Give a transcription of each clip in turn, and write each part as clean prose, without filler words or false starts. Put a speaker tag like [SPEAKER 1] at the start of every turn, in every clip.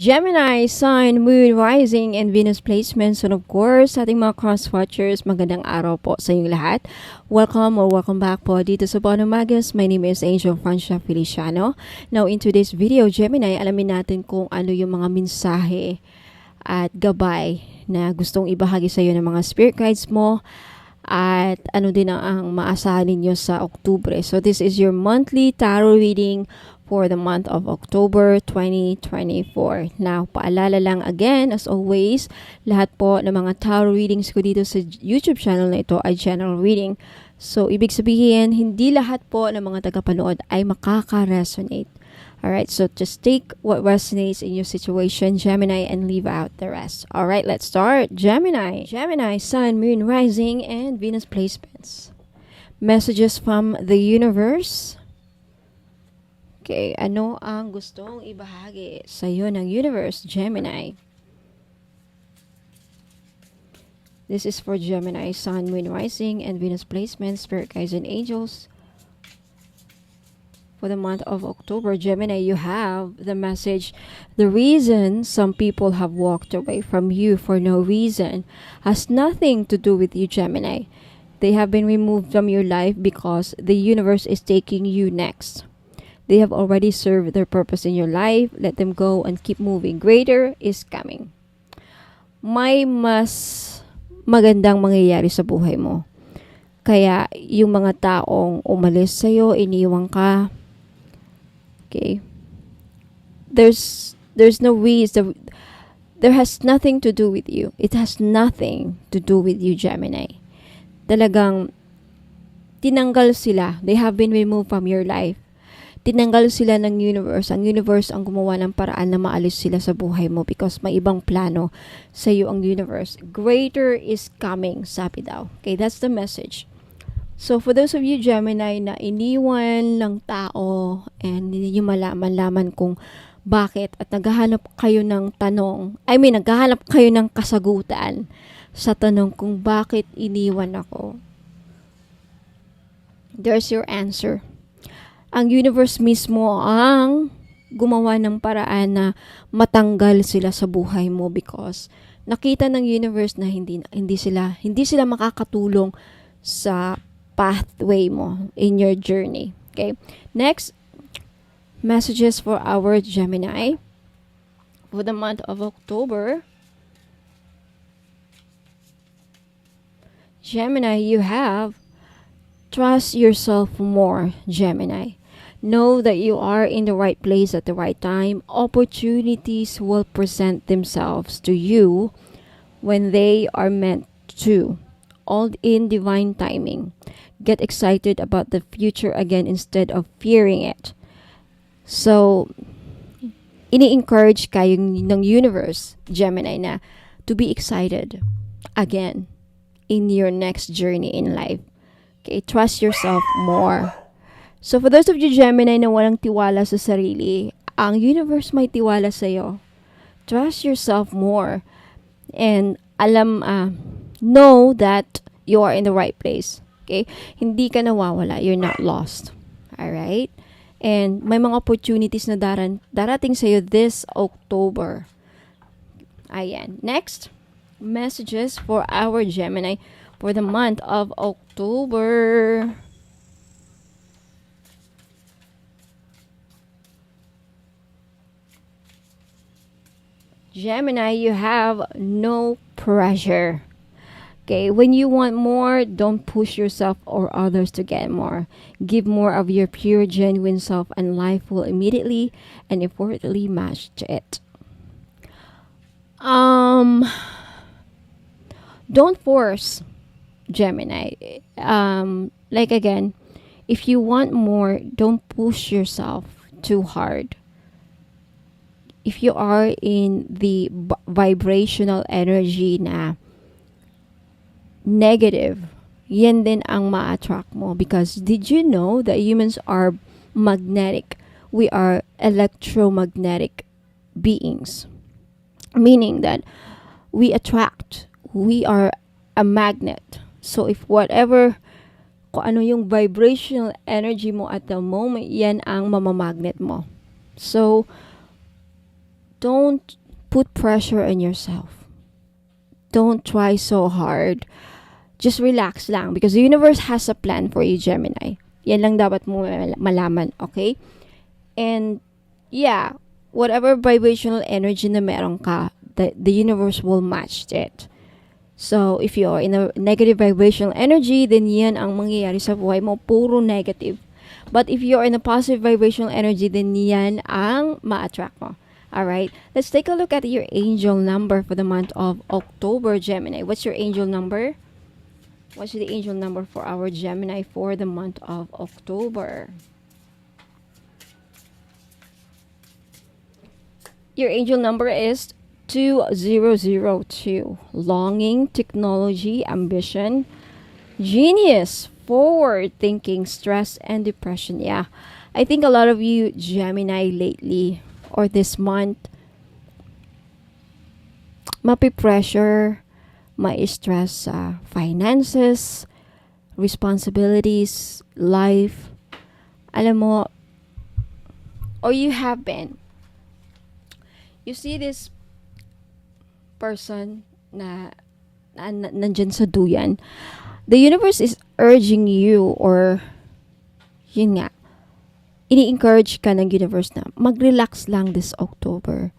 [SPEAKER 1] Gemini, Sun, Moon, Rising, and Venus placements. And of course, sa ating mga cross-watchers, magandang araw po sa inyong lahat. Welcome or welcome back po dito sa Bono Magus. My name is Angel Francia Feliciano. Now, in today's video, Gemini, alamin natin kung ano yung mga mensahe at gabay na gustong ibahagi sa iyo ng mga spirit guides mo at ano din ang maasahan ninyo sa Oktubre. So, this is your monthly tarot reading for the month of October 2024. Now, paalala lang again, as always, lahat po ng mga tarot readings ko dito sa YouTube channel na ito ay general reading. So, ibig sabihin, hindi lahat po ng mga tagapanood ay makaka-resonate. Alright, so just take what resonates in your situation, Gemini, and leave out the rest. Alright, let's start. Gemini. Gemini, Sun, Moon, Rising, and Venus placements. Messages from the universe. Okay, ano ang gustong ibahagi sa iyo ng universe, Gemini? This is for Gemini, Sun, Moon, Rising, and Venus placements, Spirit Guides, and Angels. For the month of October, Gemini, you have the message, the reason some people have walked away from you for no reason has nothing to do with you, Gemini. They have been removed from your life because the universe is taking you next. They have already served their purpose in your life. Let them go and keep moving. Greater is coming. May mas magandang mangyayari sa buhay mo. Kaya yung mga taong umalis sa'yo, iniwan ka, okay, there's no reason. There has nothing to do with you. It has nothing to do with you, Gemini. Talagang tinanggal sila. They have been removed from your life. Tinanggal sila ng universe. Ang universe ang gumawa ng paraan na maalis sila sa buhay mo because may ibang plano sa iyo ang universe. Greater is coming, sabi daw. Okay, that's the message. So, for those of you, Gemini, na iniwan ng tao and hindi nyo malaman kung bakit at naghahanap kayo ng tanong, naghahanap kayo ng kasagutan sa tanong kung bakit iniwan ako. There's your answer. Ang universe mismo ang gumawa ng paraan na matanggal sila sa buhay mo because nakita ng universe na hindi sila makakatulong sa pathway mo in your journey. Okay? Next, messages for our Gemini for the month of October. Gemini, you have trust yourself more, Gemini. Know that you are in the right place at the right time. Opportunities will present themselves to you when they are meant to. All in divine timing. Get excited about the future again instead of fearing it. So, ini-encourage kayo ng universe, Gemini, na to be excited again in your next journey in life. Okay, trust yourself more. So, for those of you, Gemini, na walang tiwala sa sarili, ang universe may tiwala sa'yo. Trust yourself more. And know that you are in the right place. Okay? Hindi ka nawawala. You're not lost. Alright? And may mga opportunities na darating sa'yo this October. Ayan. Next, messages for our Gemini for the month of October. Gemini, you have no pressure. Okay, when you want more, don't push yourself or others to get more. Give more of your pure, genuine self, and life will immediately and effortlessly match to it. Don't force, Gemini. Like again, if you want more, don't push yourself too hard. If you are in the vibrational energy na negative, yan din ang ma-attract mo. Because did you know that humans are magnetic? We are electromagnetic beings. Meaning that we attract. We are a magnet. So if whatever, kung ano yung vibrational energy mo at the moment, yan ang mamamagnet mo. So, Don't put pressure on yourself. Don't try so hard. Just relax lang because the universe has a plan for you, Gemini. Yan lang dapat mo malaman, okay? And yeah, whatever vibrational energy na meron ka, the universe will match it. So, if you are in a negative vibrational energy, then yan ang mangyayari sa buhay mo, puro negative. But if you are in a positive vibrational energy, then yan ang ma-attract mo. Alright, let's take a look at your angel number for the month of October, Gemini. What's your angel number? What's the angel number for our Gemini for the month of October? Your angel number is 2002. Longing, technology, ambition, genius, forward thinking, stress, and depression. Yeah, I think a lot of you Gemini lately or this month, mapipressure, ma-stress sa finances, responsibilities, life. Alam mo, or you have been. You see this person na nandyan sa duyan. The universe is urging you or yun nga, ini-encourage ka ng universe na mag-relax lang this October.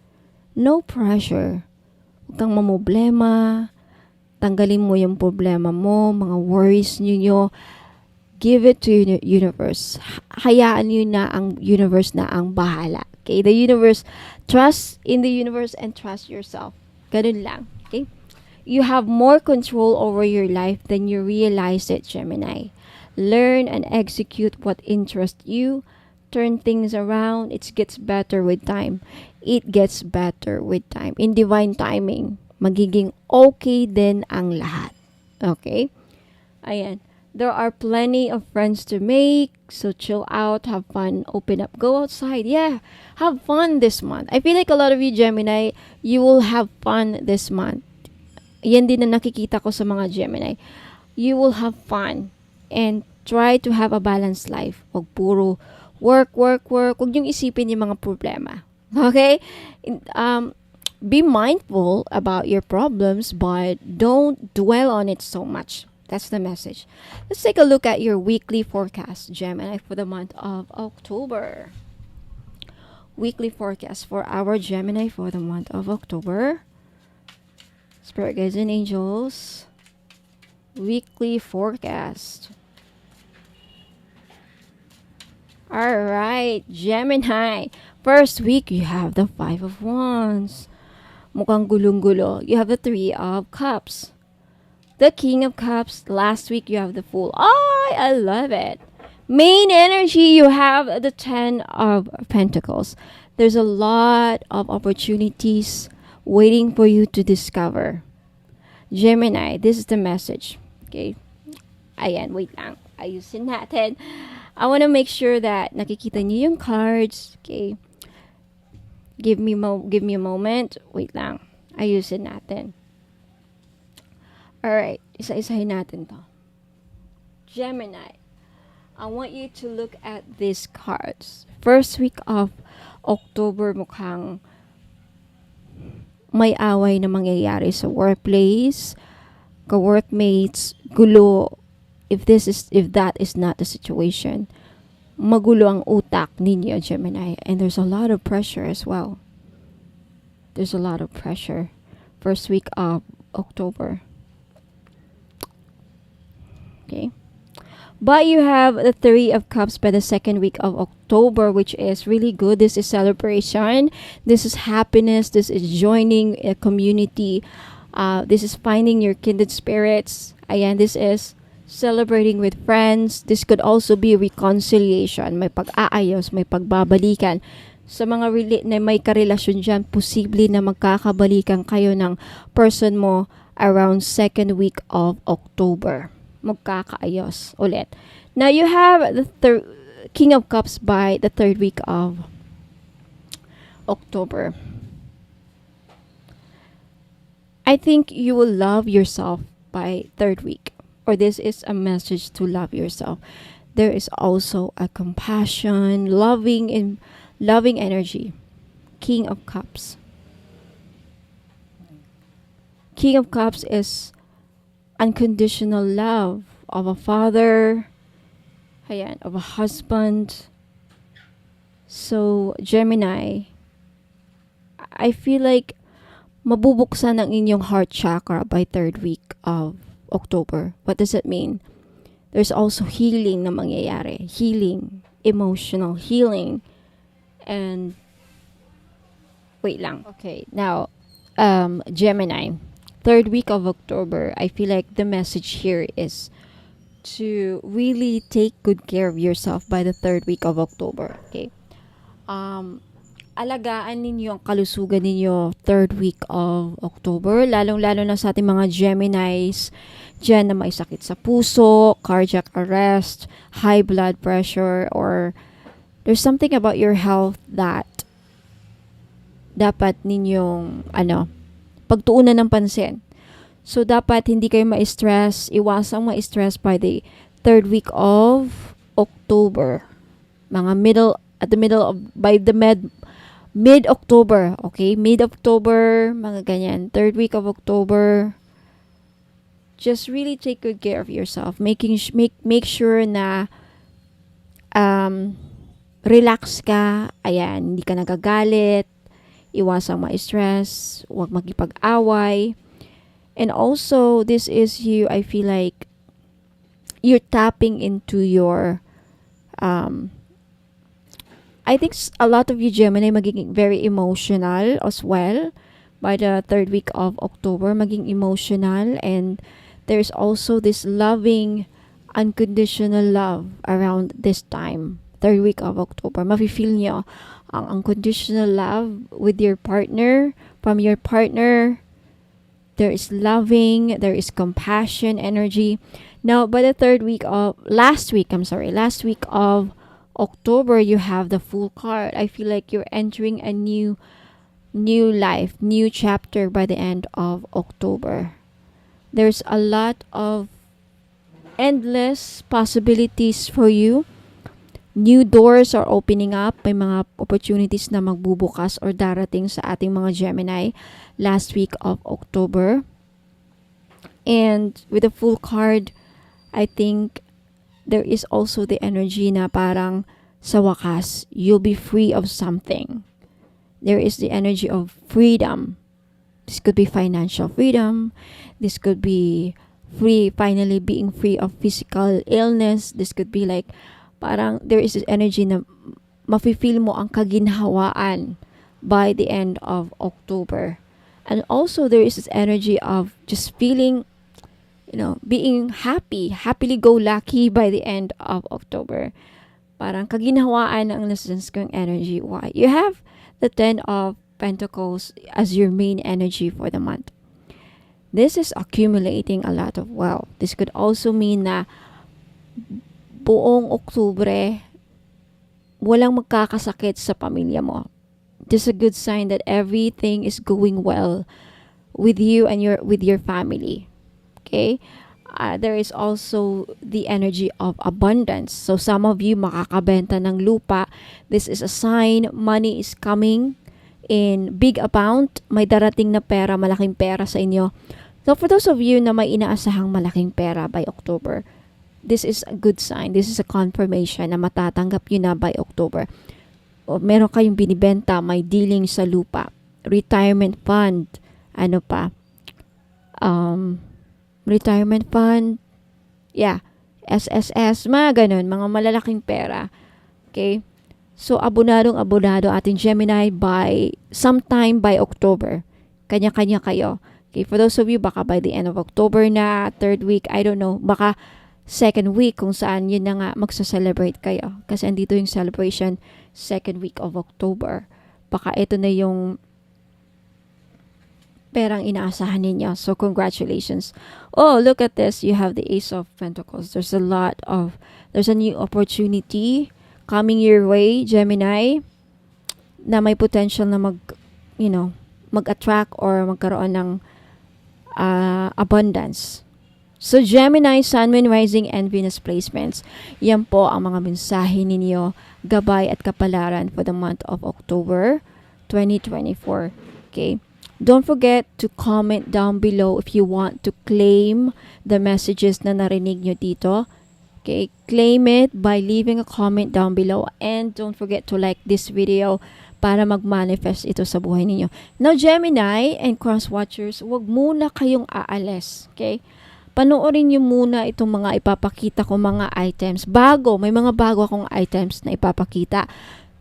[SPEAKER 1] No pressure. Huwag kang mamoblema. Tanggalin mo yung problema mo, mga worries niyo. Give it to the universe. Hayaan niyo na ang universe na ang bahala. Okay? The universe, trust in the universe and trust yourself. Ganun lang. Okay? You have more control over your life than you realize it, Gemini. Learn and execute what interests you. Turn things around. It gets better with time. It gets better with time. In divine timing, magiging okay din ang lahat. Okay? Ayan. There are plenty of friends to make. So chill out, have fun, open up, go outside. Yeah, have fun this month. I feel like a lot of you Gemini, you will have fun this month. Yan din na nakikita ko sa mga Gemini. You will have fun and try to have a balanced life. Huwag puro work. Huwag niyong isipin yung mga problema. Okay? Be mindful about your problems, but don't dwell on it so much. That's the message. Let's take a look at your weekly forecast, Gemini, for the month of October. Weekly forecast for our Gemini for the month of October. Spirit guides and angels. Weekly forecast. Alright, Gemini. First week, you have the 5 of Wands. Mukhang gulong-gulo. You have the 3 of Cups. The King of Cups. Last week, you have the Fool. Oh, I love it. Main energy, you have the 10 of Pentacles. There's a lot of opportunities waiting for you to discover. Gemini, this is the message. Okay? Ayan, wait lang. Ayusin natin. I want to make sure that nakikita niyo yung cards. Okay? Give me a moment. Wait lang. Ayusin natin. Alright, isa-isahin natin to. Gemini, I want you to look at these cards. First week of October, mukhang may away na mangyayari sa workplace, ka-workmates, gulo. If that is not the situation, magulo ang utak ninyo, Gemini. And there's a lot of pressure as well. There's a lot of pressure. First week of October. Okay. But you have the 3 of Cups by the second week of October, which is really good. This is celebration. This is happiness. This is joining a community. This is finding your kindred spirits. Ayan, this is celebrating with friends. This could also be reconciliation. May pag-aayos, may pagbabalikan. Sa mga na may karelasyon dyan, posible na magkakabalikan kayo ng person mo around second week of October. Magkakaayos ulit. Now you have the King of Cups by the third week of October. I think you will love yourself by third week. Or this is a message to love yourself. There is also a compassion, loving energy. King of Cups. King of Cups is unconditional love of a father, ayan, of a husband. So, Gemini, I feel like mabubuksan ang inyong heart chakra by third week of October. What does it mean? There's also healing na mangyayari. Healing, emotional healing. And, wait lang. Okay, now, Gemini, third week of October, I feel like the message here is to really take good care of yourself by the third week of October. Okay? Alagaan ninyo ang kalusugan ninyo third week of October, lalong-lalo na sa ating mga Geminis dyan na may sakit sa puso, cardiac arrest, high blood pressure, or there's something about your health that dapat ninyong pagtuunan ng pansin. So, dapat hindi kayo ma-stress, iwasang ma-stress by the third week of October. Mid-October, okay? Mid-October, mga ganyan. Third week of October. Just really take good care of yourself. Make sure na relax ka. Ayan, hindi ka nagagalit. Iwasang ma-stress. Huwag magipag-away. And also, this is you, I feel like, you're tapping into your I think a lot of you Gemini magiging very emotional as well by the third week of October, maging emotional, and there's also this loving unconditional love around this time, third week of October. Mafe-feel nyo ang unconditional love with your partner, from your partner. There is loving, there is compassion energy. Now, by the last week of October, you have the Fool card. I feel like you're entering a new life, new chapter by the end of October. There's a lot of endless possibilities for you. New doors are opening up. May mga opportunities na magbubukas or darating sa ating mga Gemini last week of October. And with the Fool card, I think there is also the energy na parang sa wakas, you'll be free of something. There is the energy of freedom. This could be financial freedom. This could be finally being free of physical illness. This could be like, parang there is this energy na mafe-feel mo ang kaginhawaan by the end of October. And also there is this energy of just feeling, being happily-go-lucky by the end of October. Parang kaginhawaan ang nasense kong energy. Why? You have the Ten of Pentacles as your main energy for the month. This is accumulating a lot of wealth. This could also mean na buong Oktubre, walang magkakasakit sa pamilya mo. This is a good sign that everything is going well with you and with your family. Okay? There is also the energy of abundance. So some of you makakabenta ng lupa. This is a sign money is coming in big amount. May darating na pera, malaking pera sa inyo. So for those of you na may inaasahang malaking pera by October, this is a good sign. This is a confirmation na matatanggap nyo na by October. O meron kayong binibenta, may dealing sa lupa, retirement fund, retirement fund, SSS, mga ganun, mga malalaking pera. Okay? So, abonado ating Gemini sometime by October. Kanya-kanya kayo. Okay, for those of you, baka by the end of October na, third week, I don't know, baka second week kung saan yun na nga magsa-celebrate kayo. Kasi andito yung celebration second week of October. Baka ito na yung perang inaasahan ninyo. So, congratulations. Oh, look at this. You have the Ace of Pentacles. There's a new opportunity coming your way, Gemini, na may potential na mag-attract or magkaroon ng abundance. So, Gemini, Sun, Moon, Rising, and Venus placements. Yan po ang mga mensahe ninyo, gabay at kapalaran for the month of October 2024. Okay? Don't forget to comment down below if you want to claim the messages na narinig nyo dito. Okay, claim it by leaving a comment down below, and don't forget to like this video para mag-manifest ito sa buhay ninyo. Now, Gemini and Cross Watchers, wag muna kayong aalis. Okay? Panoorin nyo muna itong mga ipapakita ko mga items. May mga bago akong items na ipapakita.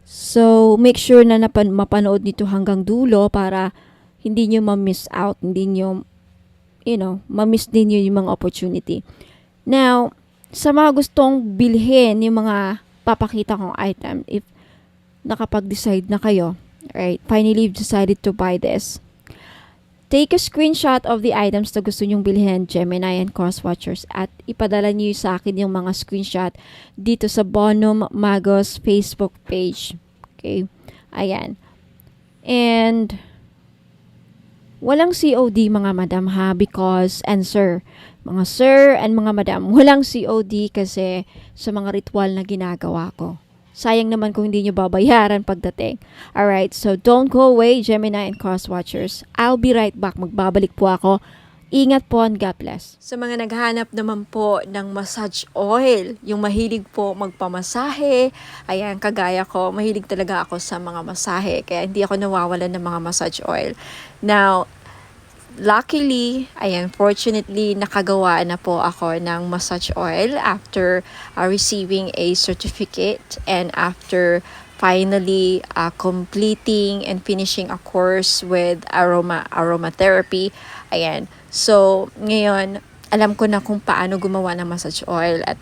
[SPEAKER 1] So, make sure na mapanood nito hanggang dulo para hindi nyo ma-miss out, hindi nyo, ma-miss din nyo yung mga opportunity. Now, sa mga gustong bilhin yung mga papakita kong item, if nakapag-decide na kayo, right, finally you've decided to buy this, take a screenshot of the items na gusto nyong bilhin, Gemini and Cross Watchers, at ipadala nyo sa akin yung mga screenshot dito sa Bonum Magos Facebook page. Okay? Ayan. And walang COD mga madam ha, because, and sir, mga sir and mga madam, walang COD kasi sa mga ritual na ginagawa ko. Sayang naman kung hindi nyo babayaran pagdating. Alright, so don't go away, Gemini and Cross Watchers. I'll be right back. Magbabalik po ako. Ingat po and God bless. Sa mga naghanap naman po ng massage oil, yung mahilig po magpamasahe, ayan, kagaya ko, mahilig talaga ako sa mga masahe, kaya hindi ako nawawalan ng mga massage oil. Now, luckily, ayan, fortunately, nakagawa na po ako ng massage oil after receiving a certificate and after finally completing and finishing a course with aromatherapy. Ayan. So, ngayon, alam ko na kung paano gumawa ng massage oil at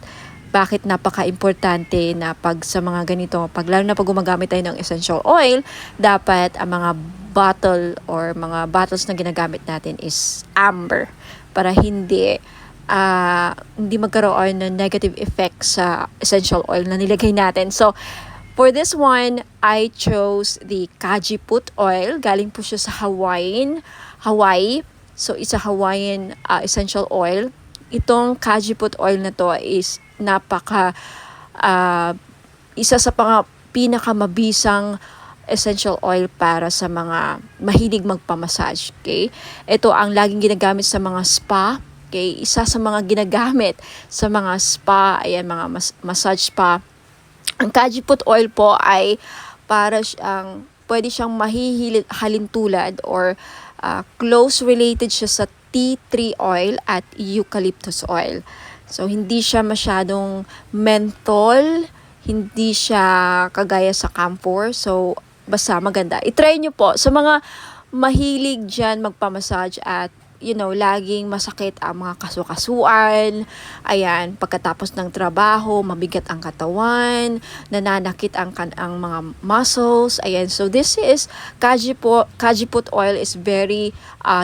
[SPEAKER 1] bakit napaka-importante na pag sa mga ganito, lalo na pag gumagamit tayo ng essential oil, dapat ang mga bottle or mga bottles na ginagamit natin is amber para hindi magkaroon ng negative effect sa essential oil na nilagay natin. So, for this one, I chose the Kajiput oil. Galing po siya sa Hawaii. So, it's a Hawaiian essential oil. Itong Kajiput oil na to is isa sa pinakamabisang essential oil para sa mga mahilig magpamassage. Okay? Ito ang laging ginagamit sa mga spa. Okay? Isa sa mga ginagamit sa mga spa, ayan, mga massage spa. Ang Kajiput oil po ay para pwede siyang halintulad or close related siya sa tea tree oil at eucalyptus oil. So, hindi siya masyadong menthol, hindi siya kagaya sa camphor. So, basta maganda. I-try nyo po. Sa mga mahilig dyan magpamassage at laging masakit ang mga kasukasuan, ayan, pagkatapos ng trabaho, mabigat ang katawan, nananakit ang mga muscles, ayan. So, this is, Kajiput oil is very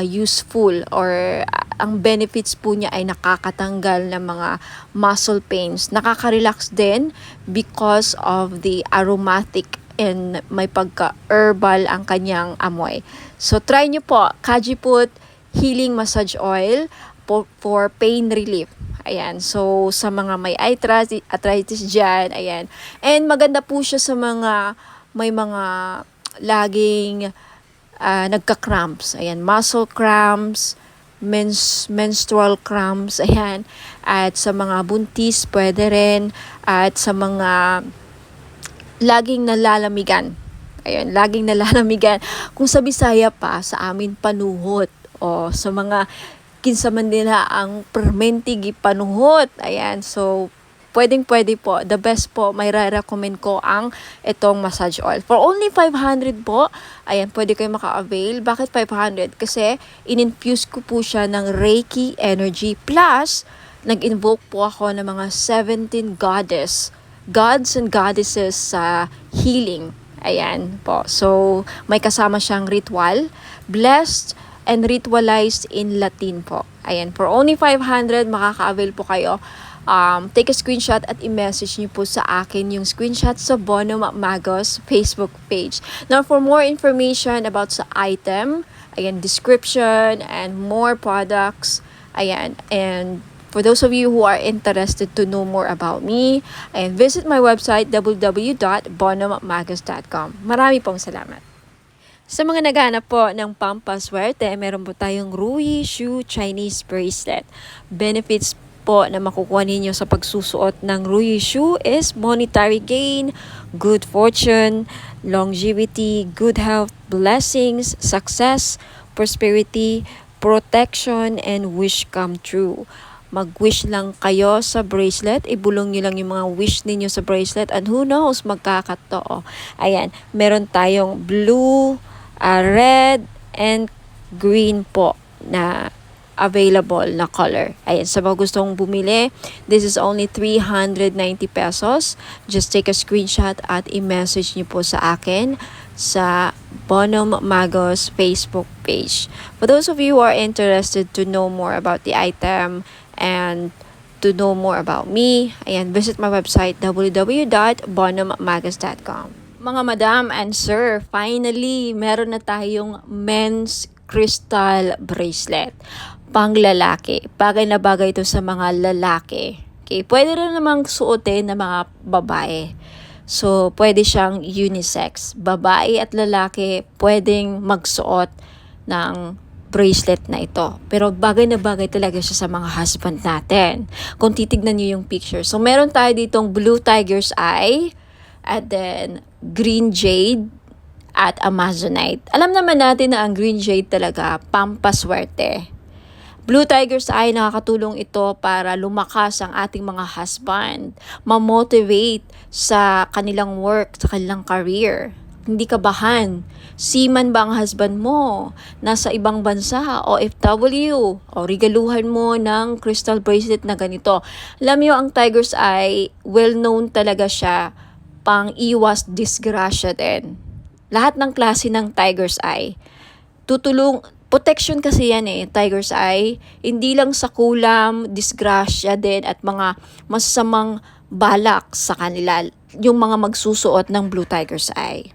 [SPEAKER 1] useful, or ang benefits po niya ay nakakatanggal ng mga muscle pains. Nakaka-relax din because of the aromatic and may pagka-herbal ang kanyang amoy. So, try nyo po, Kajiput Healing Massage Oil for pain relief. Ayan. So, sa mga may arthritis dyan, ayan. And maganda po siya sa may mga laging nagka-cramps. Ayan. Muscle cramps, menstrual cramps, ayan. At sa mga buntis, pwede rin. At sa mga laging nalalamigan. Ayan, laging nalalamigan. Kung sa Bisaya pa, sa amin panuhot. O sa mga kinsaman nila ang permentigi panuhot. Ayan, so pwede po. The best po, may recommend ko ang itong massage oil. For only 500 po, ayan, pwede kayo maka-avail. Bakit 500? Kasi in-infuse ko po siya ng Reiki energy. Plus, nag-invoke po ako ng mga 17 gods and goddesses sa healing. Ayan po. So, may kasama siyang ritual. Blessed and ritualized in Latin po. Ayan, for only 500, makaka-avail po kayo. Take a screenshot at i-message niyo po sa akin yung screenshot sa Bonum Magos Facebook page. Now, for more information about sa item, ayan, description, and more products, ayan, and for those of you who are interested to know more about me, ayan, visit my website, www.bonummagos.com. Marami pong salamat. Sa mga naghahanap po ng pampaswerte, meron po tayong Rui Shu Chinese Bracelet. Benefits po na makukuha ninyo sa pagsusuot ng Rui Shu is monetary gain, good fortune, longevity, good health, blessings, success, prosperity, protection, and wish come true. Mag-wish lang kayo sa bracelet, ibulong nyo lang yung mga wish ninyo sa bracelet, and who knows, magkakatotoo. Ayan, meron tayong blue, red, and green po na available na color. Ayan, sa mga gustong bumili, this is only 390 pesos. Just take a screenshot at i-message nyo po sa akin sa Bonum Magos Facebook page. For those of you who are interested to know more about the item and to know more about me, ayan, visit my website www.bonummagos.com. Mga madam and sir, finally, meron na tayong men's crystal bracelet. Pang lalaki. Bagay na bagay ito sa mga lalaki. Okay, pwede rin namang suotin ng mga babae. So, pwede siyang unisex. Babae at lalaki pwedeng magsuot ng bracelet na ito. Pero bagay na bagay talaga siya sa mga husband natin. Kung titignan niyo yung picture. So, meron tayo ditong blue tiger's eye, and then green jade, at amazonite. Alam naman natin na ang green jade talaga, pampaswerte. Blue tiger's eye, nakakatulong ito para lumakas ang ating mga husband, ma-motivate sa kanilang work, sa kanilang career. Hindi kabahan. Seaman ba ang husband mo? Nasa ibang bansa, OFW, o regaluhan mo ng crystal bracelet na ganito. Alam niyo, ang tiger's eye, well-known talaga siya pang iwas disgrasya din. Lahat ng klase ng tiger's eye, protection kasi yan tiger's eye, hindi lang sa kulam, disgrasya din at mga masasamang balak sa kanila, yung mga magsusuot ng blue tiger's eye.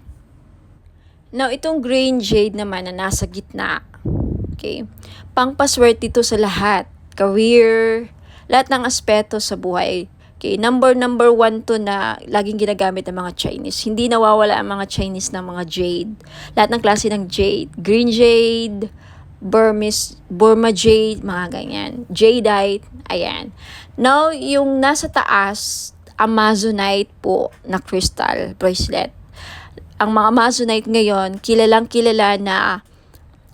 [SPEAKER 1] Now, itong green jade naman na nasa gitna, okay, pangpaswerte ito sa lahat, career, lahat ng aspeto sa buhay. Okay, number one to na laging ginagamit ng mga Chinese. Hindi nawawala ang mga Chinese ng mga jade. Lahat ng klase ng jade. Green jade, Burma jade, mga ganyan. Jadeite, ayan. Now, yung nasa taas, amazonite po na crystal bracelet. Ang mga amazonite ngayon, kilalang kilala na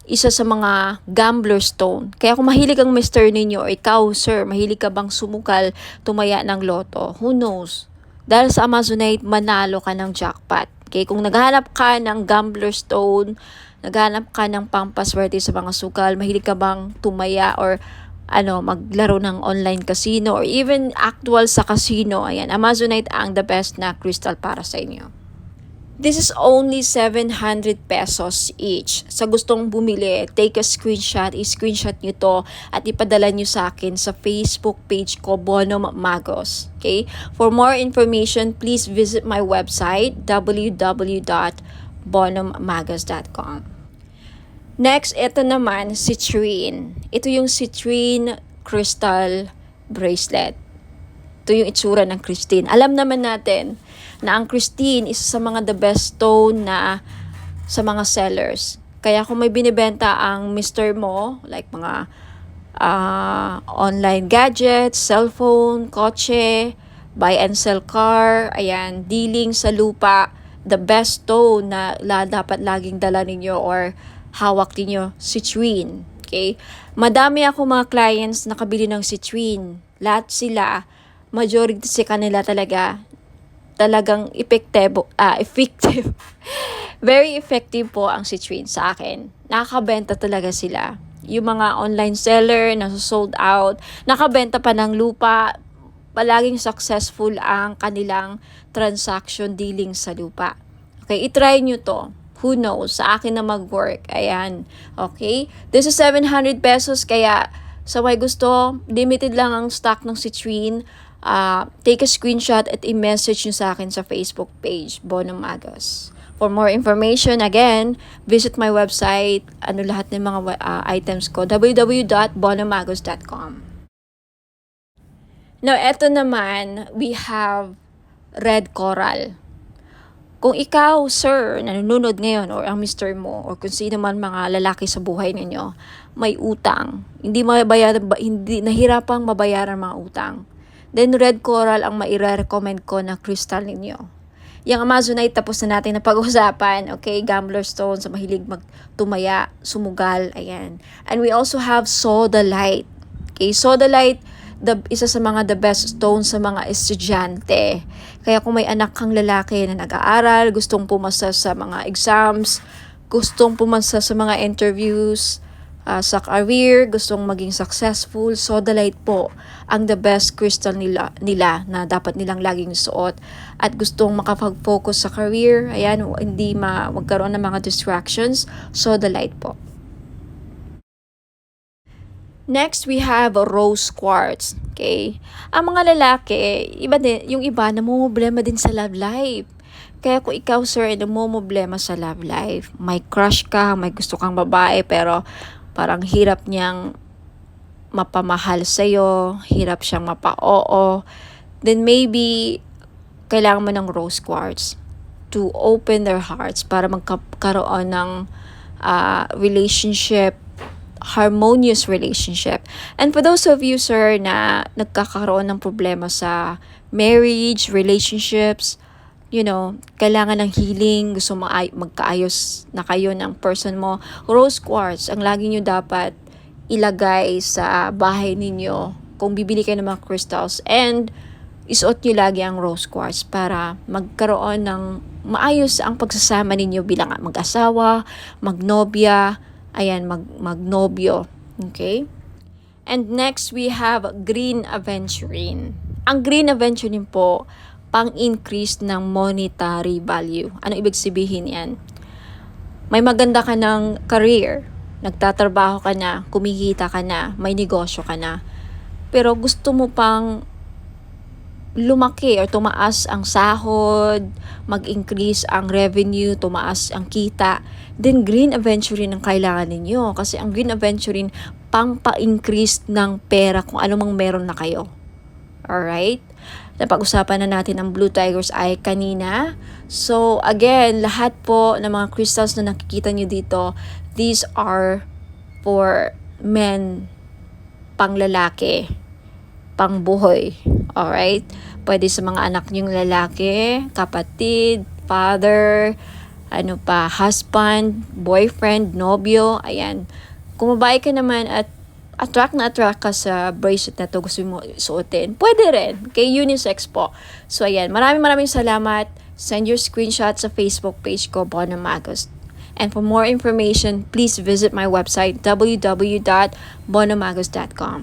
[SPEAKER 1] isa sa mga gambler stone. Kaya kung mahilig ang mister ninyo, o ikaw, sir, mahilig ka bang sumukal, tumaya ng loto, who knows? Dahil sa amazonite, manalo ka ng jackpot. Okay, kung naghahanap ka ng gambler stone, naghahanap ka ng pampaswerte sa mga sukal, mahilig ka bang tumaya or maglaro ng online casino or even actual sa casino, ayan, amazonite ang the best na crystal para sa inyo. This is only 700 pesos each. Sa gustong bumili, take a screenshot, i-screenshot nyo to at ipadala nyo sa akin sa Facebook page ko, Bonum Magos. Okay? For more information, please visit my website, www.bonummagos.com. Next, ito naman, citrine. Ito yung citrine crystal bracelet. Ito yung itsura ng Christine. Alam naman natin na ang Christine isa sa mga the best stone na sa mga sellers. Kaya kung may binibenta ang mister mo, like mga online gadgets, cellphone, kotse, buy and sell car, ayan, dealing sa lupa, the best stone na dapat laging dala ninyo or hawak ninyo, citrine. Okay? Madami ako mga clients na nakabili ng citrine. Lahat sila, majority sa kanila talagang effective. Very effective po ang citrine sa akin. Nakakabenta talaga sila. Yung mga online seller na sold out, nakabenta pa ng lupa, palaging successful ang kanilang transaction dealing sa lupa. Okay, itry nyo to. Who knows? Sa akin na mag-work. Ayan. Okay? This is 700 pesos, kaya sa may gusto, limited lang ang stock ng citrine. Take a screenshot at i-message nyo sa akin sa Facebook page, Bonum Magos. For more information, again, visit my website, lahat ng mga items ko, www.bonummagos.com. Now, eto naman, we have red coral. Kung ikaw, sir, nanonood ngayon or ang mister mo or kung sino man mga lalaki sa buhay ninyo, may utang, hindi mabayaran, hindi nahirapang mabayaran mga utang, then red coral ang maire-recommend ko na crystal ninyo. Yung Amazonite tapos na natin na pag-usapan, okay? Gambler stone sa mahilig magtumaya, sumugal, ayan. And we also have sodalite. Okay, sodalite, isa sa mga the best stone sa mga estudyante. Kaya kung may anak kang lalaki na nag-aaral, gustong pumasa sa mga exams, gustong pumasa sa mga interviews, sa career, gustong maging successful, sodalite po ang the best crystal nila na dapat nilang laging suot. At gustong makapag-focus sa career, ayan, hindi magkaroon ng mga distractions, sodalite po. Next, we have rose quartz. Okay? Ang mga lalaki, iba din, yung iba namumblema din sa love life. Kaya kung ikaw, sir, ay namumblema sa love life, may crush ka, may gusto kang babae, pero parang hirap niyang mapamahal sa'yo, hirap siyang mapa-oo, then maybe kailangan mo ng rose quartz to open their hearts para magkaroon ng relationship, harmonious relationship. And for those of you, sir, na nagkakaroon ng problema sa marriage, relationships, kailangan ng healing, gusto magkaayos na kayo ng person mo, rose quartz, ang lagi nyo dapat ilagay sa bahay ninyo kung bibili kayo ng mga crystals, and isuot nyo lagi ang rose quartz para magkaroon ng maayos ang pagsasama ninyo bilang mag-asawa, magnobya, ayan, magnobyo. Okay? And next, we have green aventurine. Ang green aventurine po, pang-increase ng monetary value. Ano ibig sabihin yan? May maganda ka ng career, nagtatrabaho ka na, kumikita ka na, may negosyo ka na, pero gusto mo pang lumaki or tumaas ang sahod, mag-increase ang revenue, tumaas ang kita, then green aventurine ang kailangan ninyo. Kasi ang green aventurine, pang-pa-increase ng pera kung ano mang meron na kayo. Alright? Napag-usapan na natin ang Blue Tiger's Eye kanina. So, again, lahat po ng mga crystals na nakikita nyo dito, these are for men, pang-lalaki, pang-buhay. Alright? Pwede sa mga anak nyong lalaki, kapatid, father, husband, boyfriend, nobyo, ayan. Kung babae ka naman at attract ka sa bracelet na to, gusto mo suotin, pwede rin. Kay unisex po. So, ayan. Maraming salamat. Send your screenshot sa Facebook page ko, Bono Magos. And for more information, please visit my website, www.bonomagos.com.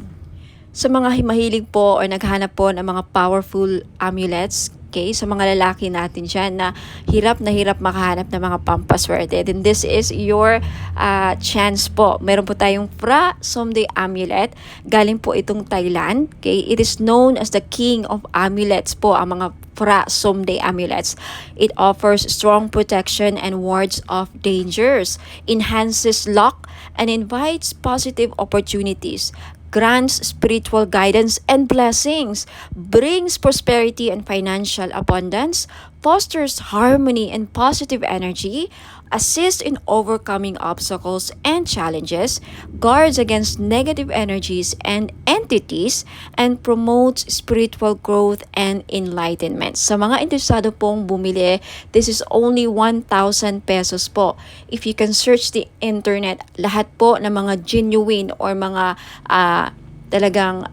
[SPEAKER 1] Sa mga mahilig po or naghanap po ng mga powerful amulets, okay, sa mga lalaki natin dyan na hirap makahanap ng mga pampaswerte, then this is your chance po. Meron po tayong Phra Somday Amulet. Galing po itong Thailand. Okay? It is known as the king of amulets po, ang mga Phra Somday Amulets. It offers strong protection and wards off dangers, enhances luck, and invites positive opportunities, grants spiritual guidance and blessings, brings prosperity and financial abundance, fosters harmony and positive energy, assists in overcoming obstacles and challenges, guards against negative energies and entities, and promotes spiritual growth and enlightenment. Sa mga interesado pong bumili, this is only 1,000 pesos po. If you can search the internet, lahat po ng mga genuine or mga talagang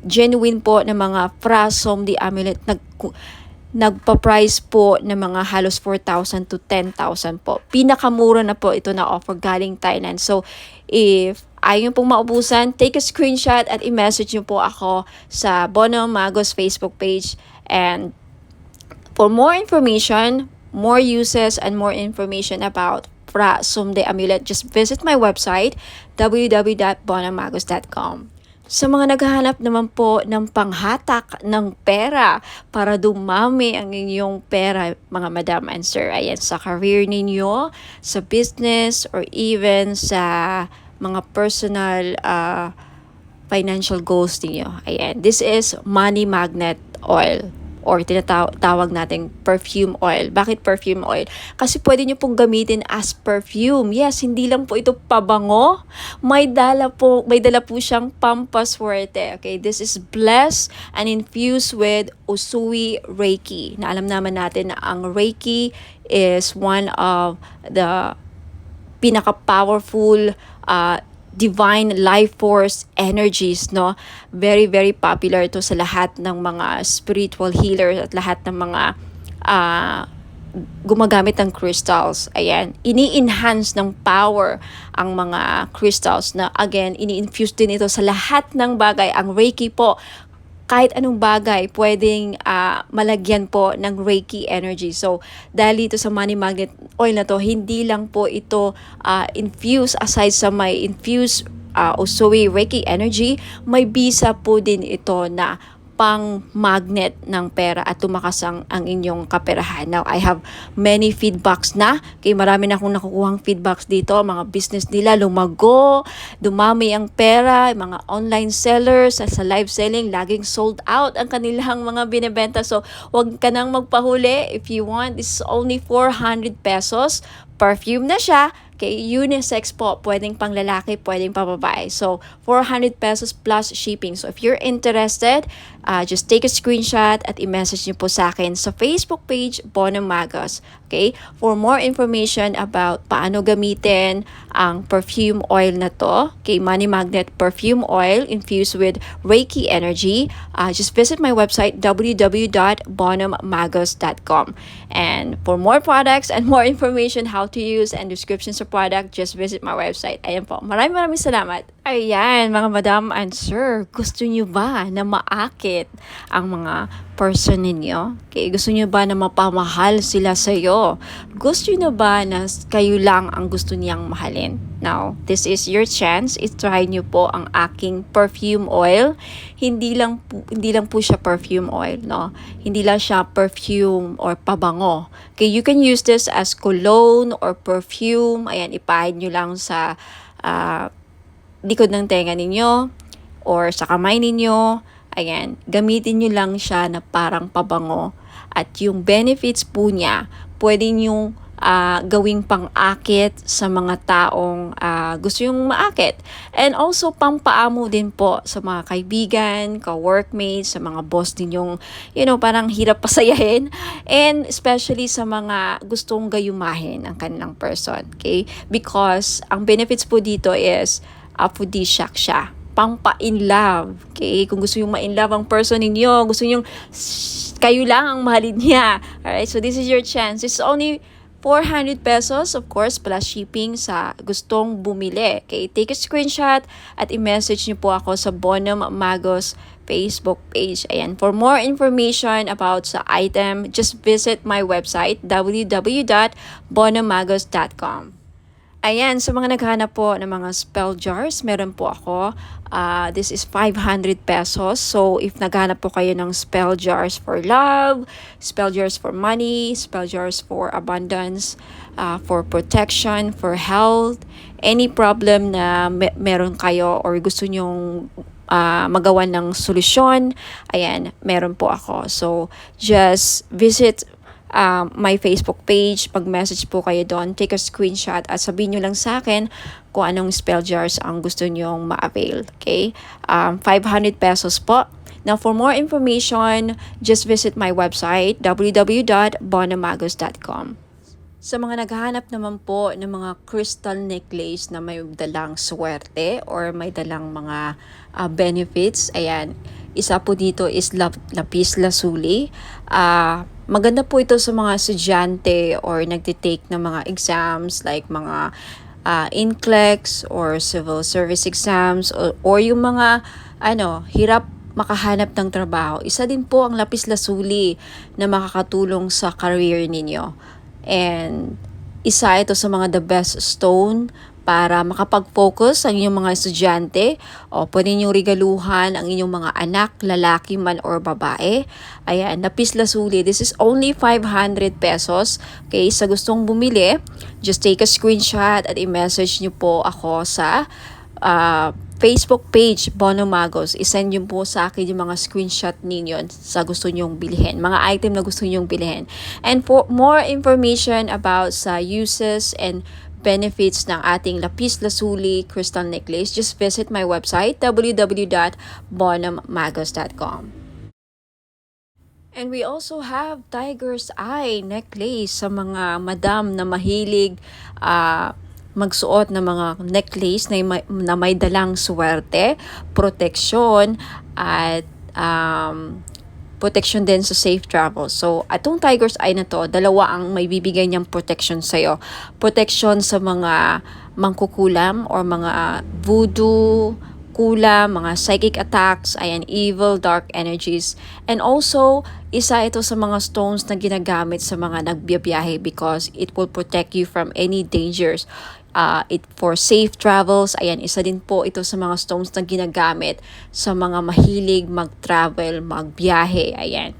[SPEAKER 1] genuine po na mga Phra Somday Amulet nagpa-price po ng mga halos 4,000 to 10,000 po. Pinakamura na po ito na offer galing Thailand. So, if ayaw pong maubusan, take a screenshot at i-message nyo po ako sa Bono Magos Facebook page. And for more information, more uses, and more information about Phra Somday Amulet, just visit my website, www.bonomagos.com. Sa mga naghahanap naman po ng panghatak ng pera para dumami ang inyong pera, mga madam and sir, ayan, sa career ninyo, sa business, or even sa mga personal financial goals ninyo. Ayan, this is money magnet oil or tinatawag nating perfume oil. Bakit perfume oil? Kasi pwede nyo pong gamitin as perfume. Yes, hindi lang po ito pabango. May dala po siyang pampaswerte. Okay, this is blessed and infused with Usui Reiki. Na alam naman natin na ang Reiki is one of the pinaka-powerful divine life force energies, no? Very, very popular to sa lahat ng mga spiritual healers at lahat ng mga gumagamit ng crystals. Ayan, ini-enhance ng power ang mga crystals na again, ini-infuse din ito sa lahat ng bagay. Ang Reiki po, kahit anong bagay, pwedeng malagyan po ng Reiki energy. So, dahil dito sa money magnet oil na to, hindi lang po ito infuse, aside sa may infuse Usui Reiki energy, may bisa po din ito na pang magnet ng pera at tumakas ang inyong kaperahan. Now, I have many feedbacks na. Kaya marami na akong nakukuhang feedbacks dito. Mga business nila lumago, dumami ang pera, mga online sellers sa live selling, laging sold out ang kanilang mga binebenta. So, wag ka nang magpahuli. If you want, this is only 400 pesos. Perfume na siya. Okay, unisex po, pwedeng pang lalaki, pwedeng pang babae. So, 400 pesos plus shipping. So, if you're interested, just take a screenshot at i-message niyo po sa akin sa Facebook page, Bono Magos. Okay, for more information about paano gamitin ang perfume oil na to, okay, Money Magnet Perfume Oil infused with Reiki energy, just visit my website, www.bonommagos.com. And for more products and more information how to use and descriptions of product, just visit my website. Ayan po. Maraming salamat. Ayan, mga madam and sir, gusto nyo ba na maakit ang mga person ninyo? Okay, gusto nyo ba na mapamahal sila sa'yo? Gusto nyo ba na kayo lang ang gusto niyang mahalin? Now, this is your chance. I-try nyo po ang aking perfume oil. Hindi lang po siya perfume oil, no? Hindi lang siya perfume or pabango. Okay, you can use this as cologne or perfume. Ayan, ipahid nyo lang sa likod ng tenga ninyo or sa kamay ninyo. Ayan, gamitin nyo lang siya na parang pabango. At yung benefits po niya, pwede nyo gawing pang-akit sa mga taong gusto yung maakit. And also, pampaamo din po sa mga kaibigan, ka-workmates, sa mga boss ninyong, parang hirap pasayahin. And especially sa mga gustong gayumahin ang kanilang person. Okay? Because ang benefits po dito is aphrodisiac siya. Pampa-in love. Okay? Kung gusto yung ma-in love ang person ninyo, gusto yung kayo lang ang mahalin niya. Alright? So, this is your chance. It's only 400 pesos, of course, plus shipping sa gustong bumili. Okay? Take a screenshot at i-message niyo po ako sa Bono Magos Facebook page. Ayan. For more information about sa item, just visit my website, www.bonomagos.com. Ayan, sa mga naghahanap po ng mga spell jars, meron po ako. This is 500 pesos. So, if naghahanap po kayo ng spell jars for love, spell jars for money, spell jars for abundance, for protection, for health, any problem na meron kayo or gusto nyong magawa ng solusyon, ayan, meron po ako. So, just visit my Facebook page, pag-message po kayo doon, take a screenshot at sabihin nyo lang sa akin kung anong spell jars ang gusto nyong ma-avail. Okay? 500 pesos po. Now, for more information, just visit my website, www.bonomagos.com. Sa mga naghahanap naman po ng mga crystal necklace na may dalang swerte or may dalang mga benefits, ayan, isa po dito is lapis lazuli. Maganda po ito sa mga estudyante or nagtitake ng mga exams like mga NCLEX or civil service exams or yung mga hirap makahanap ng trabaho. Isa din po ang lapis lazuli na makakatulong sa career ninyo. And isa ito sa mga the best stone para makapag-focus ang inyong mga estudyante o pwede ninyong regaluhan ang inyong mga anak, lalaki man or babae. Ayan, lapis lazuli. This is only 500 pesos. Okay, sa gustong bumili, just take a screenshot at i-message niyo po ako sa Facebook page, Bono Magos. Isend yun po sa akin yung mga screenshot ninyo sa gusto nyong bilhin. Mga item na gusto nyong bilhin. And for more information about sa uses and benefits ng ating lapis lazuli crystal necklace, just visit my website, www.bonomagos.com. And we also have tiger's eye necklace sa mga madam na mahilig magsuot ng mga necklace na may dalang swerte, proteksyon, at protection din sa safe travel. So, atong tiger's eye na to, dalawa ang may bibigay niyang protection sa'yo. Protection sa mga mangkukulam or mga voodoo, kulam, mga psychic attacks, ayan, evil, dark energies. And also, isa ito sa mga stones na ginagamit sa mga nagbiyahe because it will protect you from any dangers. For safe travels, ayan, isa din po ito sa mga stones na ginagamit sa mga mahilig mag-travel, magbiyahe, ayan.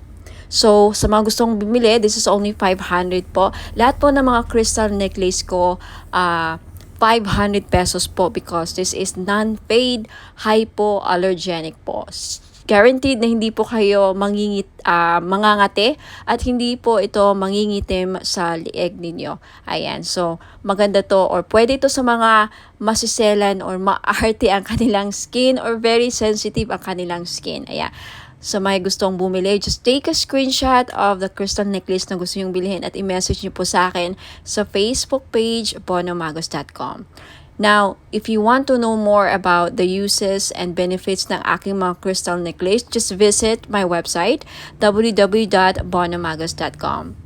[SPEAKER 1] So, sa mga gustong bumili, this is only 500 po. Lahat po ng mga crystal necklace ko, 500 pesos po because this is non-fade, hypoallergenic po. Guaranteed na hindi po kayo mangangati at hindi po ito mangingitim sa lieg ninyo. Ayan, so maganda to or pwede ito sa mga masiselan or maarte ang kanilang skin or very sensitive ang kanilang skin. Ayan. Sa may gustong bumili, just take a screenshot of the crystal necklace na gusto nyong bilhin at i-message nyo po sa akin sa Facebook page, bonomagos.com. Now, if you want to know more about the uses and benefits ng aking mga crystal necklace, just visit my website, www.bonomagos.com.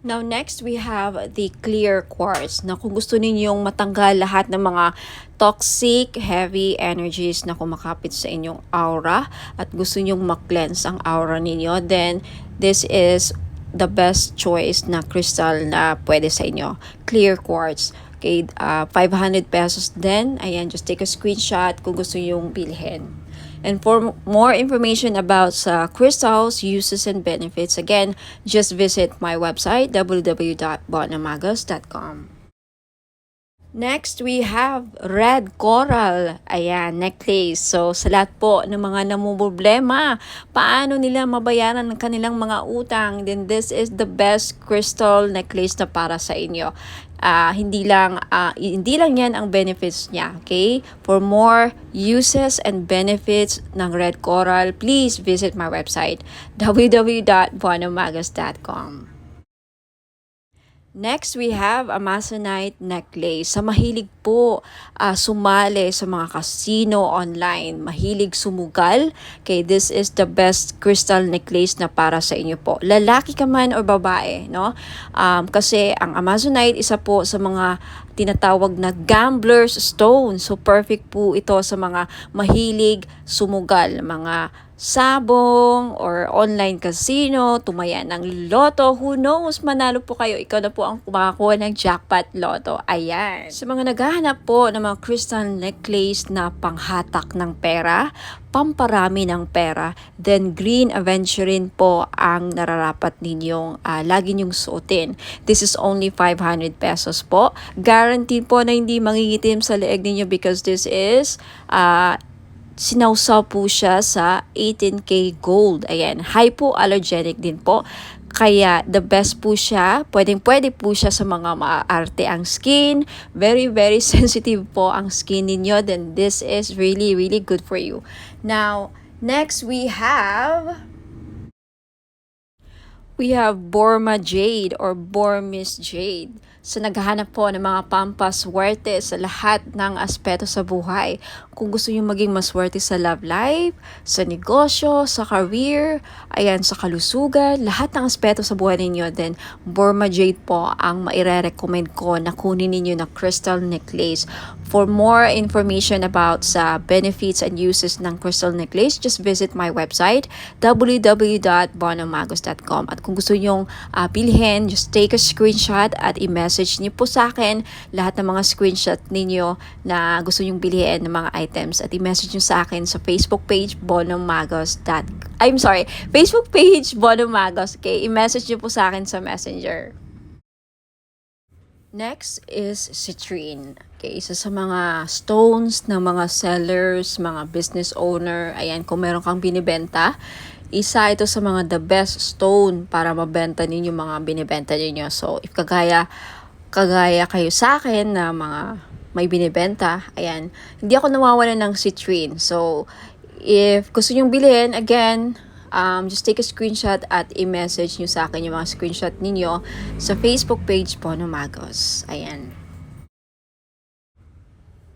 [SPEAKER 1] Now, next we have the clear quartz na kung gusto ninyong matanggal lahat ng mga toxic, heavy energies na kumakapit sa inyong aura at gusto nyong mag-cleanse ang aura ninyo, then this is the best choice na crystal na pwede sa inyo. Clear quartz. Okay, 500 pesos din. Ayan, just take a screenshot kung gusto yung bilhin. And for more information about crystals, uses, and benefits, again, just visit my website, www.bonomagos.com. Next, we have red coral. Ayan, necklace. So, sa lahat po ng mga namumroblema, paano nila mabayaran ng kanilang mga utang, then this is the best crystal necklace na para sa inyo. Hindi lang yan ang benefits niya, okay? For more uses and benefits ng red coral, please visit my website, www.bonomagos.com. Next, we have Amazonite necklace. Sa mahilig po sumali sa mga casino online, mahilig sumugal, okay, this is the best crystal necklace na para sa inyo po. Lalaki ka man o babae, no? Kasi ang Amazonite, isa po sa mga tinatawag na gambler's stone. So, perfect po ito sa mga mahilig sumugal, mga sabong or online casino, tumaya ng loto, who knows, manalo po kayo, ikaw na po ang kumakakuha ng jackpot loto. Ayan. Sa mga naghahanap po ng mga crystal necklace na panghatak ng pera, pamparami ng pera, then green aventurine po ang nararapat ninyong lagi nyong suotin. This is only 500 pesos po. Guaranteed po na hindi mangingitim sa leeg ninyo because this is sinawsaw po siya sa 18K gold. Ayan, hypoallergenic din po. Kaya the best po siya, pwede po siya sa mga maarte ang skin. Very, very sensitive po ang skin ninyo. Then this is really, really good for you. Now, next we have Burma Jade or Burmese Jade. Sa naghahanap po ng mga pampaswerte sa lahat ng aspeto sa buhay. Kung gusto nyo maging maswerte sa love life, sa negosyo, sa career, ayan, sa kalusugan, lahat ng aspeto sa buhay ninyo, then Burma Jade po ang maire-recommend ko na kunin ninyo na crystal necklace. For more information about sa benefits and uses ng crystal necklace, just visit my website, www.bonomagos.com. At kung gusto nyong bilhin, just take a screenshot at i-message niyo po sa akin lahat ng mga screenshot ninyo na gusto nyong bilhin ng mga items at i-message nyo sa akin sa Facebook page Facebook page Bonomagos. Okay, i-message nyo po sa akin sa Messenger. Next is citrine. Okay, isa sa mga stones ng mga sellers, mga business owner, ayan, kung meron kang binibenta, isa ito sa mga the best stone para mabenta ninyo mga binibenta ninyo. So, if kagaya kayo sa akin na mga may binibenta, ayan, hindi ako nawawalan ng citrine. So, if gusto nyong bilhin, again, just take a screenshot at i-message nyo sa akin yung mga screenshot ninyo sa Facebook page Bono Magos. Ayan.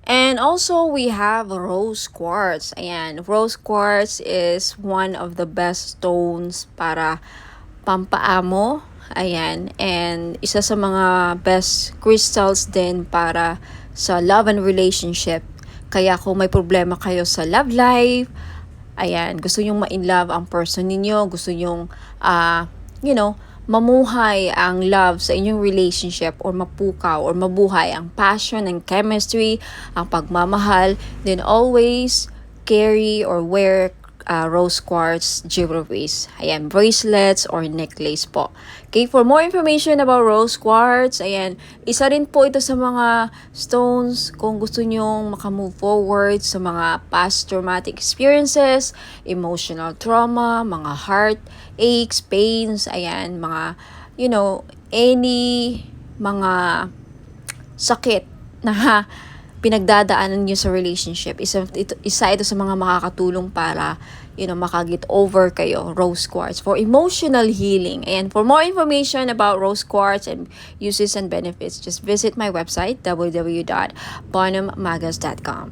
[SPEAKER 1] And also, we have rose quartz. Ayan, rose quartz is one of the best stones para pampaamo. Ayan, and isa sa mga best crystals din para sa love and relationship. Kaya kung may problema kayo sa love life, ayan, gusto nyong ma-in-love ang person ninyo, gusto nyong, you know, mamuhay ang love sa inyong relationship or mapukaw or mabuhay ang passion and chemistry, ang pagmamahal, then always carry or wear rose quartz jewelries. Ayan, bracelets or necklace po. Okay, for more information about rose quartz, ayan, isa rin po ito sa mga stones kung gusto nyong makamove forward sa mga past traumatic experiences, emotional trauma, mga heart aches, pains, ayan, mga, you know, any mga sakit na pinagdadaanan nyo sa relationship. Isa ito sa mga makakatulong para, you know, makagit over kayo, rose quartz, for emotional healing. And for more information about rose quartz and uses and benefits, just visit my website, www.bonhammagas.com.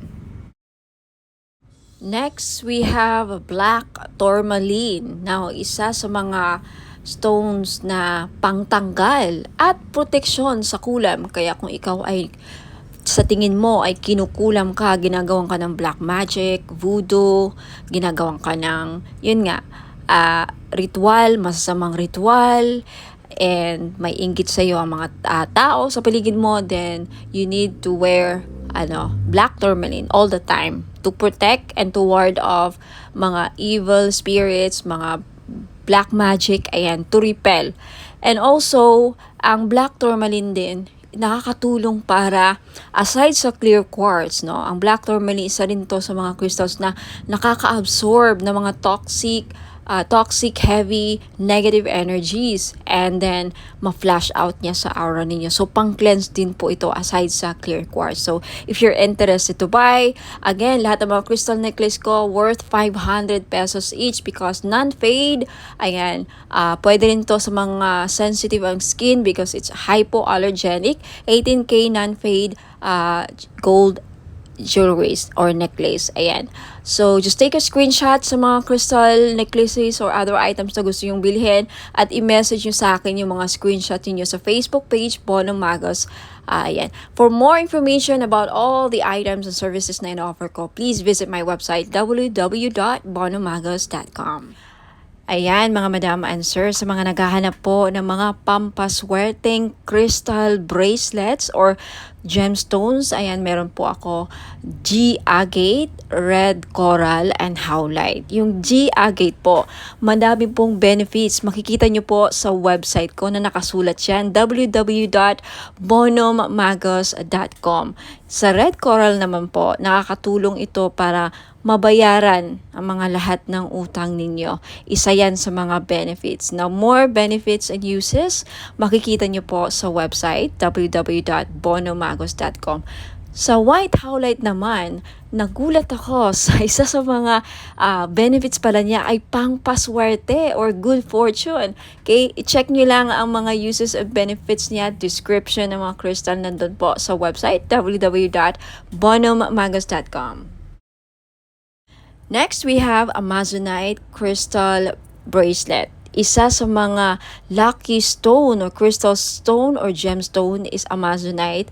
[SPEAKER 1] Next, we have black tourmaline. Now, isa sa mga stones na pangtanggal at proteksyon sa kulam. Kaya kung ikaw ay sa tingin mo ay kinukulam ka, ginagawan ka ng black magic, voodoo, ginagawan ka ng, yun nga, ritual, masasamang ritual, and may inggit sa iyo ang mga tao sa paligid mo, then you need to wear black tourmaline all the time to protect and to ward off mga evil spirits, mga black magic, ayan, to repel. And also, ang black tourmaline din, nakakatulong para, aside sa clear quartz, no, ang black tourmaline isa rin to sa mga crystals na nakaka-absorb ng mga toxic, heavy, negative energies, and then ma-flash out niya sa aura ninyo. So, pang-cleanse din po ito aside sa clear quartz. So, if you're interested to buy, again, lahat ng mga crystal necklace ko worth 500 pesos each because non-fade. Ayan, pwede rin to sa mga sensitive ang skin because it's hypoallergenic. 18K non-fade gold jewelries or necklace. Ayan. So, just take a screenshot sa mga crystal necklaces or other items na gusto yung bilhin at i-message nyo sa akin yung mga screenshot niyo sa Facebook page, Bono Magos. Ayan. For more information about all the items and services na in-offer ko, please visit my website, www.bonomagos.com. Ayan, mga madam and sir, sa mga naghahanap po ng mga pampaswerteng crystal bracelets or gemstones, ayan, meron po ako G-agate, red coral, and howlite. Yung G-agate po, madami pong benefits. Makikita nyo po sa website ko na nakasulat yan, www.bonommagos.com. Sa red coral naman po, nakakatulong ito para mabayaran ang mga lahat ng utang ninyo. Isa yan sa mga benefits. Now, more benefits and uses, makikita nyo po sa website, www.bonommagos.com. Sa white howlite naman, nagulat ako sa isa sa mga benefits pala niya ay pangpaswerte or good fortune. Okay, i-check nyo lang ang mga uses and benefits niya, description ng mga crystal nandun po sa website, www.bonommagos.com. Next, we have Amazonite crystal bracelet. Isa sa mga lucky stone or crystal stone or gemstone is Amazonite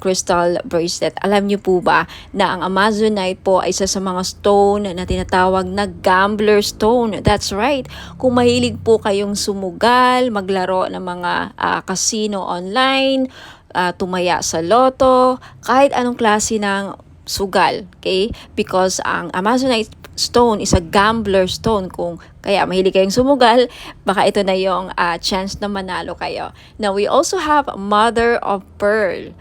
[SPEAKER 1] crystal bracelet. Alam niyo po ba na ang Amazonite po ay isa sa mga stone na tinatawag na gambler stone? That's right. Kung mahilig po kayong sumugal, maglaro ng mga casino online, tumaya sa loto, kahit anong klase ng sugal, okay? Because ang Amazonite stone is a gambler stone. Kung kaya mahilig kayong sumugal, baka ito na yung chance na manalo kayo. Now, we also have mother of pearl.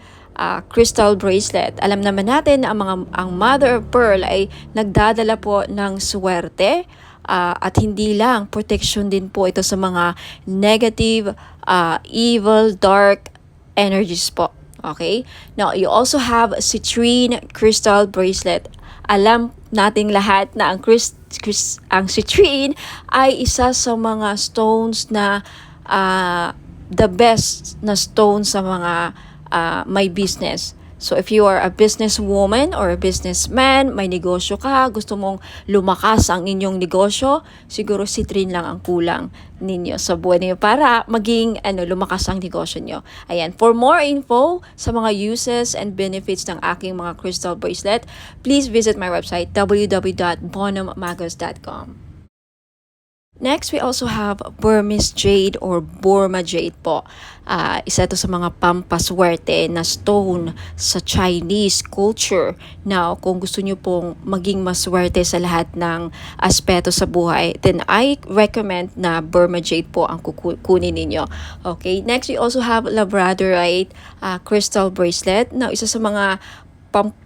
[SPEAKER 1] crystal bracelet. Alam naman natin na ang mother of pearl ay nagdadala po ng swerte, at hindi lang, protection din po ito sa mga negative, evil, dark energies po. Okay? Now, you also have citrine crystal bracelet. Alam nating lahat na ang citrine ay isa sa mga stones na the best na stone sa mga may business. So if you are a businesswoman or a businessman, may negosyo ka, gusto mong lumakas ang inyong negosyo, siguro citrine lang ang kulang ninyo sa buhay niyo para maging lumakas ang negosyo niyo. Ayan, for more info sa mga uses and benefits ng aking mga crystal bracelet, please visit my website www.bonhommagos.com. Next, we also have Burmese jade or Burma jade po. Isa ito sa mga pampaswerte na stone sa Chinese culture. Now, kung gusto nyo pong maging maswerte sa lahat ng aspeto sa buhay, then I recommend na Burma jade po ang kukunin ninyo. Okay, next we also have Labradorite crystal bracelet. Now, isa sa mga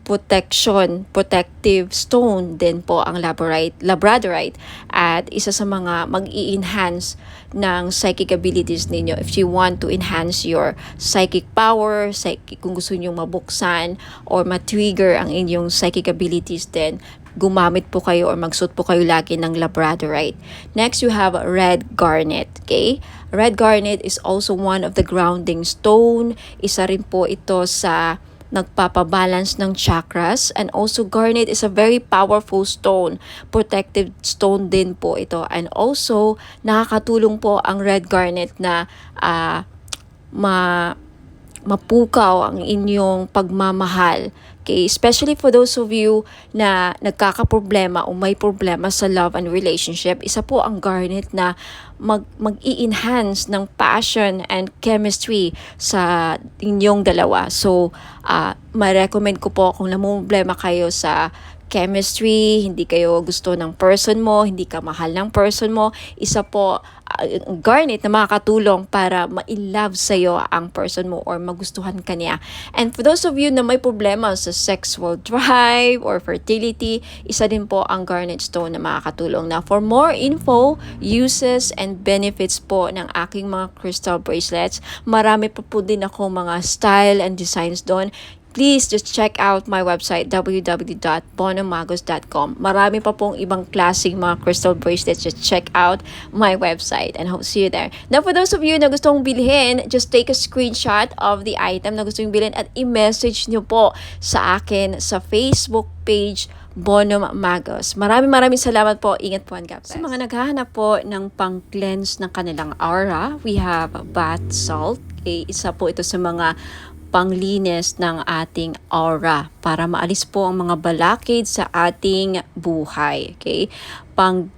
[SPEAKER 1] protective stone din po ang labradorite, at isa sa mga mag-i-enhance ng psychic abilities ninyo. If you want to enhance your psychic power, kung gusto niyo mabuksan or ma-trigger ang inyong psychic abilities, then gumamit po kayo or magsuot po kayo lagi ng labradorite. Next, you have red garnet. Okay? Red garnet is also one of the grounding stone. Isa rin po ito sa nagpapabalance ng chakras, and also garnet is a very powerful stone, protective stone din po ito, and also nakakatulong po ang red garnet na mapukaw ang inyong pagmamahal. Okay, especially for those of you na nagkakaproblema o may problema sa love and relationship, isa po ang garnet na mag-i-enhance ng passion and chemistry sa inyong dalawa. So, ma-recommend ko po kung namumblema kayo sa chemistry, hindi kayo gusto ng person mo, hindi ka mahal ng person mo, isa po garnet na makakatulong para ma-love sa'yo ang person mo or magustuhan ka niya. And for those of you na may problema sa sexual drive or fertility, isa din po ang garnet stone na makakatulong. Now, for more info, uses, and benefits po ng aking mga crystal bracelets, marami pa po din ako mga style and designs doon. Please just check out my website www.bonhommagos.com. Marami pa pong ibang klaseng mga crystal bracelets. Just check out my website and hope to see you there. Now, for those of you na gustong bilhin, just take a screenshot of the item na gusto yung bilhin at i-message nyo po sa akin sa Facebook page Bonhomme Magos. Maraming salamat po. Ingat po and God bless. Sa mga naghahanap po ng pang-cleanse ng kanilang aura, we have bath salt. Okay, isa po ito sa mga panglinis ng ating aura para maalis po ang mga balakid sa ating buhay. Okay? Pang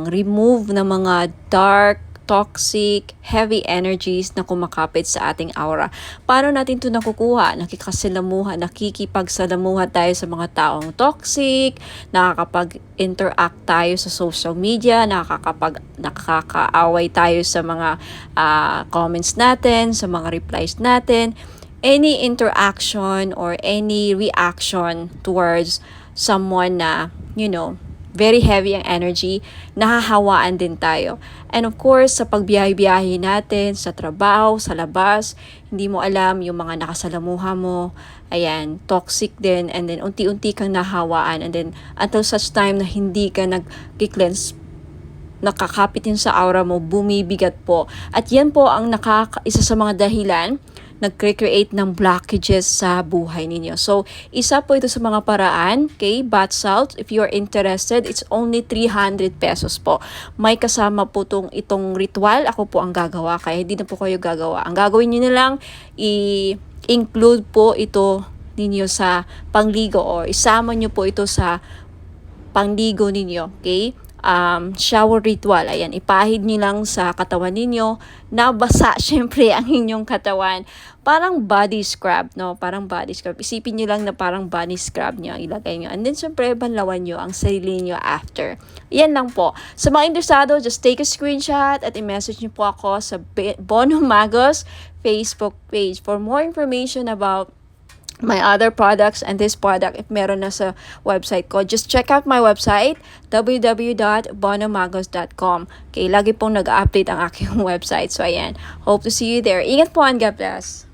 [SPEAKER 1] remove ng mga dark, toxic, heavy energies na kumakapit sa ating aura. Paano natin ito nakukuha? Nakikipagsalamuha tayo sa mga taong toxic, nakakapag-interact tayo sa social media, nakakaaway tayo sa mga comments natin, sa mga replies natin. Any interaction or any reaction towards someone na, very heavy ang energy, nahahawaan din tayo. And of course, sa pagbiyahe-biyahe natin, sa trabaho, sa labas, hindi mo alam yung mga nakasalamuha mo, ayan, toxic din, and then unti-unti kang nahawaan, and then until such time na hindi ka nag-cleanse, nakakapit yun sa aura mo, bumibigat po. At yan po ang isa sa mga dahilan nag-create ng blockages sa buhay ninyo. So, isa po ito sa mga paraan, okay? Bath salt, if you're interested, it's only 300 pesos po. May kasama po itong ritual. Ako po ang gagawa, kaya hindi na po kayo gagawa. Ang gagawin nyo na lang, i-include po ito ninyo sa pangligo or isama nyo po ito sa pangligo ninyo, okay? shower ritual. Ayan, ipahid nyo lang sa katawan ninyo na basa syempre ang inyong katawan. Parang body scrub, no? Parang body scrub. Isipin nyo lang na parang body scrub nyo ang ilagay nyo. And then syempre, banlawan nyo ang sarili nyo after. Yan lang po. Sa mga interesado, just take a screenshot at i-message nyo po ako sa Bono Magos Facebook page for more information about my other products and this product. If meron na sa website ko, just check out my website www.bonomagos.com. Okay, lagi pong nag-update ang aking website. So ayan, hope to see you there. Ingat po and God bless.